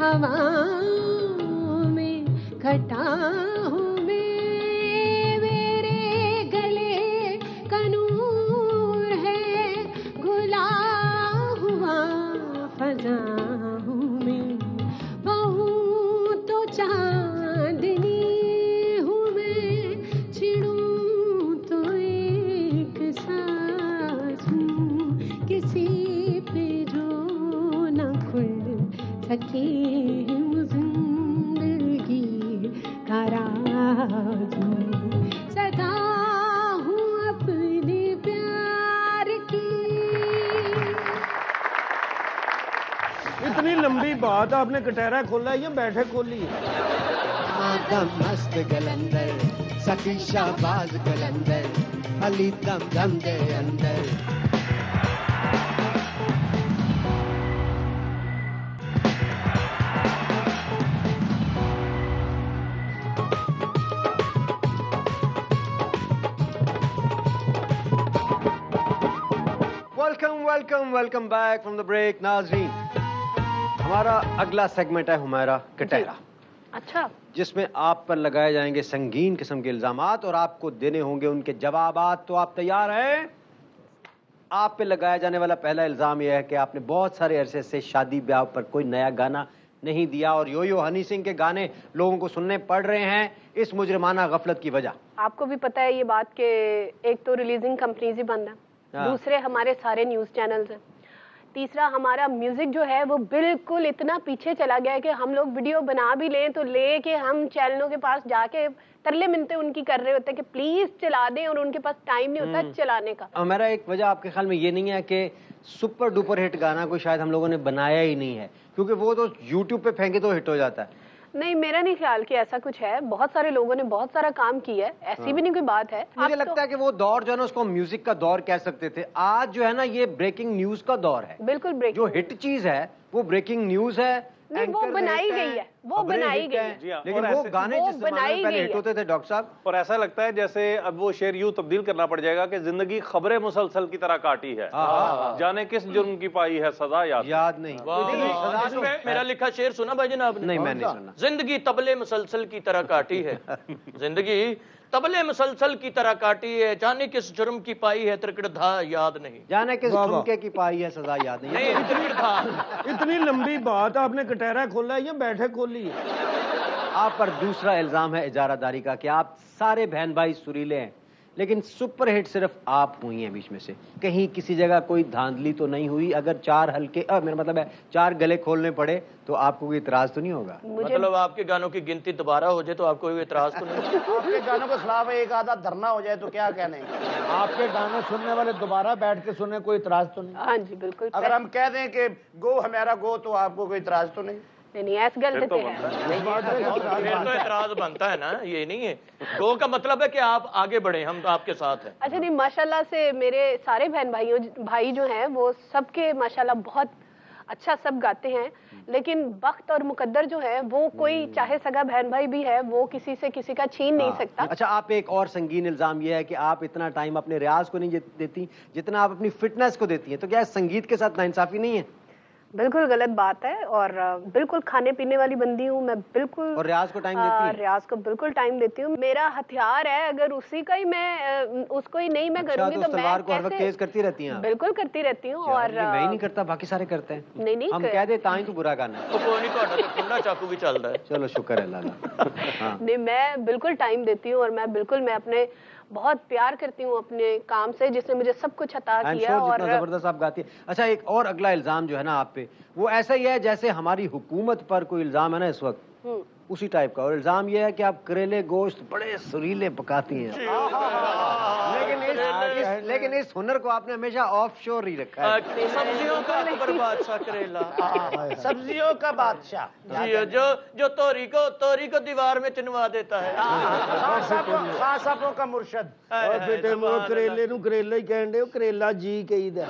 हवाओं में खटा हूँ मैं, मेरे गले का नूर है, घुला हुआ फजा हूँ मैं, बहूँ तो चांदनी हूँ मैं, छिड़ूं तो एक सांस हूँ, किसी पे जो न खुल सके जिंदगी का राज हूँ, सदा हूँ अपने प्यार की। इतनी लंबी बात आपने कटहरा खोला है या बैठे खोली है? दम मस्त गलंदर, सखी शाहबाज गलंदर, अली दम दम दे अंदर। Welcome back from the break. नाज़रीन, हमारा अगला सेगमेंट है हुमैरा कटहरा, अच्छा, जिसमें आप पर लगाए जाएंगे संगीन किस्म के इल्जामात और आपको देने होंगे उनके जवाबात। तो आप तैयार हैं? आप पे लगाया जाने वाला पहला इल्जाम यह है कि आपने बहुत सारे अरसे से शादी ब्याह पर कोई नया गाना नहीं दिया और यो यो हनी सिंह के गाने लोगों को सुनने पड़ रहे हैं इस मुजरिमाना गफलत की वजह। आपको भी पता है ये बात कि एक तो रिलीजिंग कंपनीज ही बंद है, दूसरे हमारे सारे न्यूज चैनल्स हैं, तीसरा हमारा म्यूजिक जो है वो बिल्कुल इतना पीछे चला गया है कि हम लोग वीडियो बना भी लें तो लेके हम चैनलों के पास जाके तरले मिनते उनकी कर रहे होते हैं कि प्लीज चला दें, और उनके पास टाइम नहीं होता चलाने का। हमारा एक वजह आपके ख्याल में ये नहीं है कि सुपर डुपर हिट गाना कोई शायद हम लोगों ने बनाया ही नहीं है, क्योंकि वो तो यूट्यूब पे फेंके तो हिट हो जाता है। नहीं, मेरा नहीं ख्याल कि ऐसा कुछ है, बहुत सारे लोगों ने बहुत सारा काम किया है, ऐसी भी नहीं कोई बात है। मुझे लगता है कि वो दौर जो है ना उसको हम म्यूजिक का दौर कह सकते थे। आज जो है ना ये ब्रेकिंग न्यूज का दौर है। बिल्कुल ब्रेकिंग, जो हिट चीज है वो ब्रेकिंग न्यूज है, नहीं वो बनाई गई है, वो बनाई गई है, लेकिन वो गाने जिस जमाने में पहले हिट होते थे डॉक्टर साहब, और ऐसा लगता है जैसे अब वो शेर यूं तब्दील करना पड़ जाएगा कि जिंदगी खबरें मुसलसल की तरह काटी है, जाने किस जुर्म की पाई है सजा याद नहीं। मेरा लिखा शेर सुना भाई जनाब? नहीं, मैंने सुना। जिंदगी तबले मुसलसल की तरह काटी है, जिंदगी तबले मुसलसल की तरह काटी है, जाने किस जुर्म की पाई है त्रिकड़धा याद नहीं, जाने किस ठुमके की पाई है सजा याद नहीं। इतनी लंबी बात आपने कटहरा खोला है या बैठे खोली है? आप पर दूसरा इल्जाम है इजारादारी का कि आप सारे बहन भाई सुरीले हैं, लेकिन सुपर हिट सिर्फ आप हुई हैं बीच में से। कहीं किसी जगह कोई धांधली तो नहीं हुई? अगर चार हल्के मेरा मतलब है चार गले खोलने पड़े तो आपको कोई इतराज तो नहीं होगा? मतलब आपके गानों की गिनती दोबारा हो जाए तो आपको कोई इतराज तो नहीं? आपके गानों के खिलाफ एक आधा धरना हो जाए तो क्या कहने? आपके गाने सुनने वाले दोबारा बैठ के सुने, कोई इतराज तो नहीं? हाँ जी बिल्कुल। अगर हम कह दें कि गो हमारा गो तो आपको कोई इतराज तो नहीं? नहीं, ऐसी गल तो इतराज बनता है ना, ये नहीं है। गो का मतलब है कि आप आगे बढ़े, हम तो आपके साथ हैं। अच्छा नहीं, माशाल्लाह से मेरे सारे बहन भाई जो हैं वो सबके माशाल्लाह बहुत अच्छा सब गाते हैं, लेकिन वक्त और मुकद्दर जो है वो कोई चाहे सगा बहन भाई भी है वो किसी से किसी का छीन नहीं सकता। अच्छा, आप एक और संगीन इल्जाम ये है कि आप इतना टाइम अपने रियाज को नहीं देती जितना आप अपनी फिटनेस को देती हैं, तो क्या संगीत के साथ नाइंसाफी नहीं है? बिल्कुल गलत बात है, और बिल्कुल खाने पीने वाली बंदी हूँ मैं, बिल्कुल। और रियाज को टाइम देती है? रियाज को बिल्कुल टाइम देती हूँ, मेरा हथियार है, अगर उसी का ही मैं उसको ही नहीं मैं करूंगी तो मैं को हर वक्त तेज करती रहती हैं? बिल्कुल करती रहती हूँ। और मैं ही नहीं करता, बाकी सारे करते हैं। नहीं हम कह दे ताई तो बुरा गाना तो कोई नहीं, तो ठंडा चाकू भी चल रहा है। चलो शुक्र है अल्लाह का। नहीं, मैं बिल्कुल टाइम देती हूँ, और मैं बिल्कुल मैं अपने बहुत प्यार करती हूँ अपने काम से जिसने मुझे सब कुछ अता किया। और जबरदस्त आप गाती है। अच्छा, एक और अगला इल्जाम जो है ना आप पे, वो ऐसा ही है जैसे हमारी हुकूमत पर कोई इल्जाम है ना इस वक्त, उसी टाइप का। और इल्जाम ये है कि आप करेले गोश्त बड़े सुरीले पकाती हैं, लेकिन इस हुनर को आपने हमेशा ऑफ शोर ही रखा है। सब्जियों का बादशाह करेला, सब्जियों का बादशाह जो तोरी को दीवार में चिनवा देता है, खासापों का मुर्शद। बेटे करेले नू करेला ही कहन दे, करेला जी कहीदा,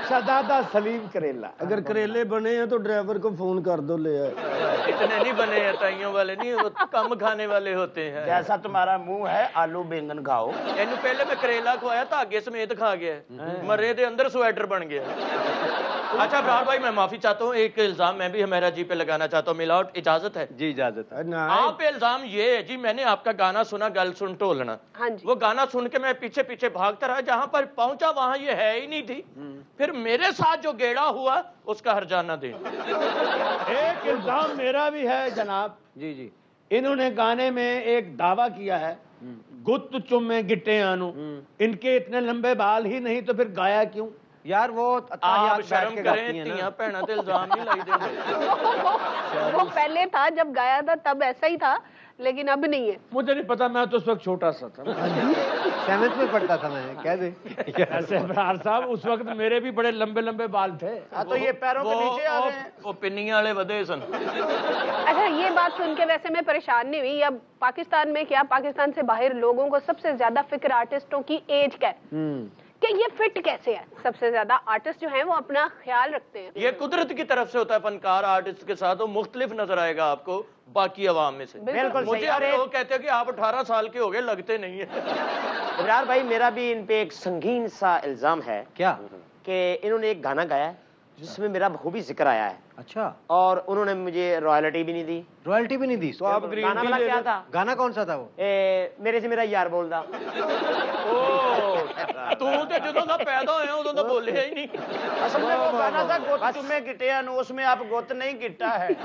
शहजादा सलीम करेला। अगर करेले बने हैं तो ड्राइवर को फोन कर दो, ले आए। इतने नहीं बने हैं, ताइयों वाले नहीं, वो कम खाने वाले होते हैं। जैसा तुम्हारा मुंह है आलू बैंगन खाओ। इन्हें पहले मैं करेला खवाया था, आगे समेत खा गया, मरे दे अंदर स्वेटर बन गया। अच्छा अबरार भाई, मैं माफी चाहता हूँ, एक इल्जाम मैं भी हमारा जी पे लगाना चाहता हूँ। मिलावट इजाजत है? जी इजाजत है। आप पे इल्जाम ये है जी, मैंने आपका गाना सुना गल सुन ढोलना, हाँ जी। वो गाना सुन के मैं पीछे पीछे भागता रहा, जहां पर पहुंचा वहां ये है ही नहीं थी। फिर मेरे साथ जो गेड़ा हुआ उसका हर्जाना दें। एक इल्जाम मेरा भी है जनाब। जी जी। इन्होंने गाने में एक दावा किया है, गुत्त चुम्मे गिट्टे आनू, इनके इतने लंबे बाल ही नहीं तो फिर गाया क्यों? यार वो आप शर्म करें, तियां भैणा ते इल्जाम नहीं लाई देंगे। वो पहले था, जब गाया था तब ऐसा ही था, लेकिन अब नहीं है। मुझे नहीं पता, मैं तो उस वक्त छोटा सा था। 7th में पढ़ता था मैं, कह दे। ऐसे अबरार साहब, उस वक्त मेरे भी बड़े लंबे लंबे बाल थे। तो ये पैरों के नीचे आ गए। वो पिन्नियां वाले वधे सन। अच्छा, ये बात सुन के वैसे मैं परेशान नहीं हुई। अब पाकिस्तान में क्या, पाकिस्तान से बाहर लोगों को सबसे ज्यादा फिक्र आर्टिस्टों की एज का है कि ये फिट कैसे है। सबसे ज्यादा आर्टिस्ट जो हैं वो अपना ख्याल रखते हैं। ये कुदरत की तरफ से होता है, फनकार आर्टिस्ट के साथ वो मुख्तलिफ नजर आएगा आपको बाकी अवाम में से। बिल्कुल मुझे आप लोग कहते हैं कि आप 18 साल के हो गए, लगते नहीं है। इब्रार भाई, मेरा भी इन पे एक संगीन सा इल्जाम है। क्या? कि इन्होंने एक गाना गाया है जिसमें मेरा बखूबी जिक्र आया है। अच्छा। और उन्होंने मुझे रॉयल्टी भी नहीं दी। रॉयल्टी भी नहीं दी? तो आप ग्रीन गाना टी वाला ले क्या लो। था? गाना कौन सा था वो? मेरे से मेरा यार बोलदा। तू तो ਜਦੋਂ ਦਾ पैदा होया उਦੋਂ तो बोले ही नहीं। असल में वो गाना था गुत्त चुम्मे गिट्टे आनू, उसमें आप गुत्त नहीं गिट्टा है।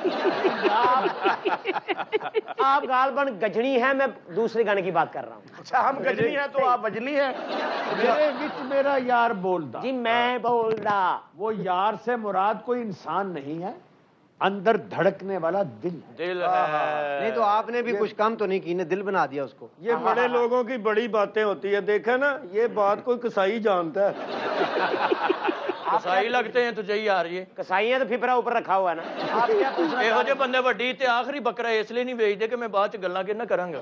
आप गालबन गजनी है, मैं दूसरे गाने की बात कर रहा हूँ। अच्छा, हम गजनी है तो आप बजनी है। मेरे विच मेरा यार बोलदा। जी मैं बोलदा। वो यार से मुराद कोई इंसान नहीं है, अंदर धड़कने वाला दिल है। नहीं तो आपने भी कुछ काम तो नहीं की, ने दिल बना दिया उसको। ये बड़े लोगों की बड़ी बातें होती है, देखा ना, ये बात कोई कसाई जानता है। कसाई लगते हैं तुझे यार, ये कसाई है तो फिपरा ऊपर रखा हुआ है ना। आप क्या पूछ रहे ਇਹੋ ਜਿਹੇ ਬੰਦੇ ਵੱਡੀ ਤੇ ਆਖਰੀ ਬੱਕਰਾ ਇਸ ਲਈ ਨਹੀਂ ਵੇਚਦੇ ਕਿ ਮੈਂ ਬਾਅਦ ਚ ਗੱਲਾਂ ਕਿਹਨਾਂ ਕਰਾਂਗਾ।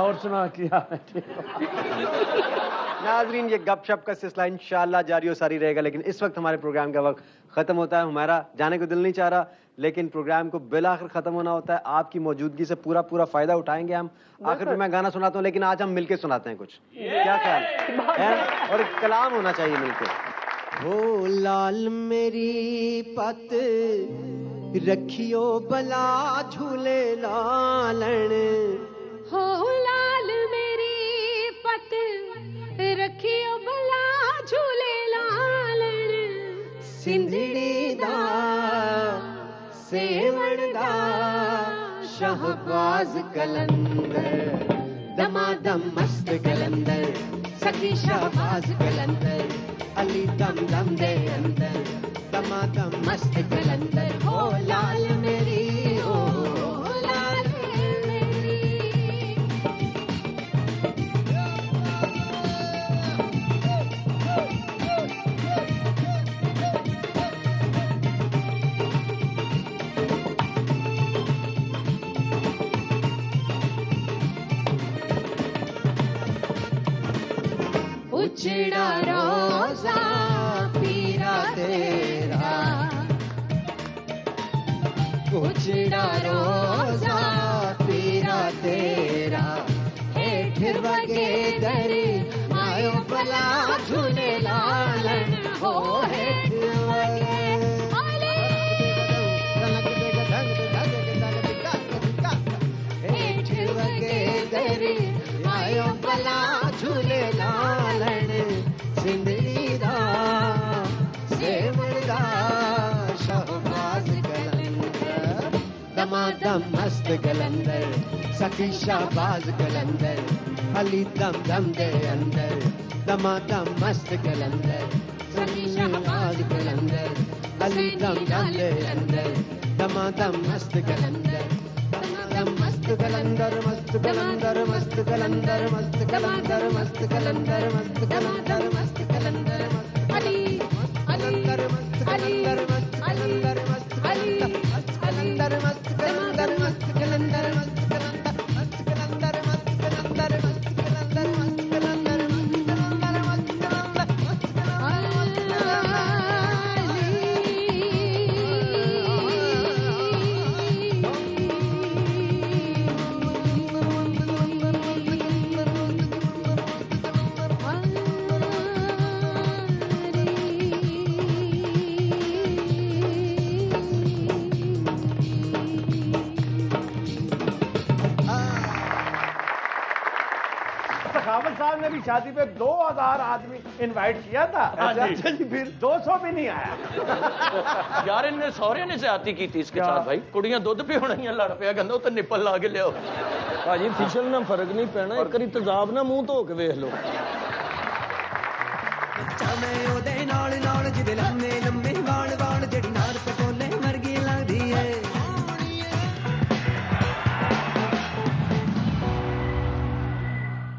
और सुना किया। नाजरीन, ये गपशप का सिलसिला इंशाअल्लाह जारी और सारी रहेगा, लेकिन इस वक्त हमारे प्रोग्राम का वक्त खत्म होता है। हमारा जाने को दिल नहीं चाह रहा, लेकिन प्रोग्राम को बिलाखिर खत्म होना होता है। आपकी मौजूदगी से पूरा पूरा फायदा उठाएंगे हम। आखिर में मैं गाना सुनाता हूँ, लेकिन आज हम मिलके सुनाते हैं कुछ। क्या ख्याल है? और एक कलाम होना चाहिए मिलके। हो लाल मेरी पत रखियो बला झूले लालन, हो लाल मेरी पत रखियो बला झूले लालन, सिंधड़ी दा सेवण दा शहबाज कलंदर, दमादम मस्त कलंदर, सखी शहबाज कलंदर, अली दम दम दे अंदर, दमादम मस्त कलंदर। हो लाल मेरी, हो लाल मेरी। उजड़ा रोजा पीरा तेरा, उजड़ा रोजा पीरा तेरा, हेठ वगे दर आयो भला झूले लालन, हो हेठ वगे हेठ वगे दर आयो भला झूले लालन, सिंधड़ी दा सेवण दा शहबाज कलंदर, दमादम मस्त कलंदर, सखी शहबाज कलंदर, अली दम दम दे अंदर, दमादम मस्त कलंदर, सखी शहबाज कलंदर, अली दम दम दे अंदर, दमादम मस्त कलंदर, दमादम मस्त कलंदर, मस्त कलंदर, मस्त कलंदर, मस्त कलंदर, मस्त कलंदर, मस्त कलंदर, मस्त कलंदर, अली कलंदर, मस्त कलंदर, मस्त कलंदर, मस्त कलंदर, मस्त कलंदर, मस्त कलंदर, मस्त कलंदर, मस्त कलंदर, मस्त कलंदर, मस्त कलंदर, मस्त कलंदर, मस्त कलंदर, मस्त कलंदर, ने भी शादी पे 2000 आदमी इनवाइट किया था। अच्छा जी, फिर 200 भी नहीं आया। यार इन्हें सौरे ने ज्यादती की थी इसके साथ भाई। कुड़ियां दुध पियोणियां लड़ पिया, कहंदा तो निप्पल ला के लियाओ। भाजी फिशल ना फर्क नहीं पैना, एक बारी तेजाब ना मुंह धो के वेख लो। मैं ओदे नाल नाल जिदे लम्मे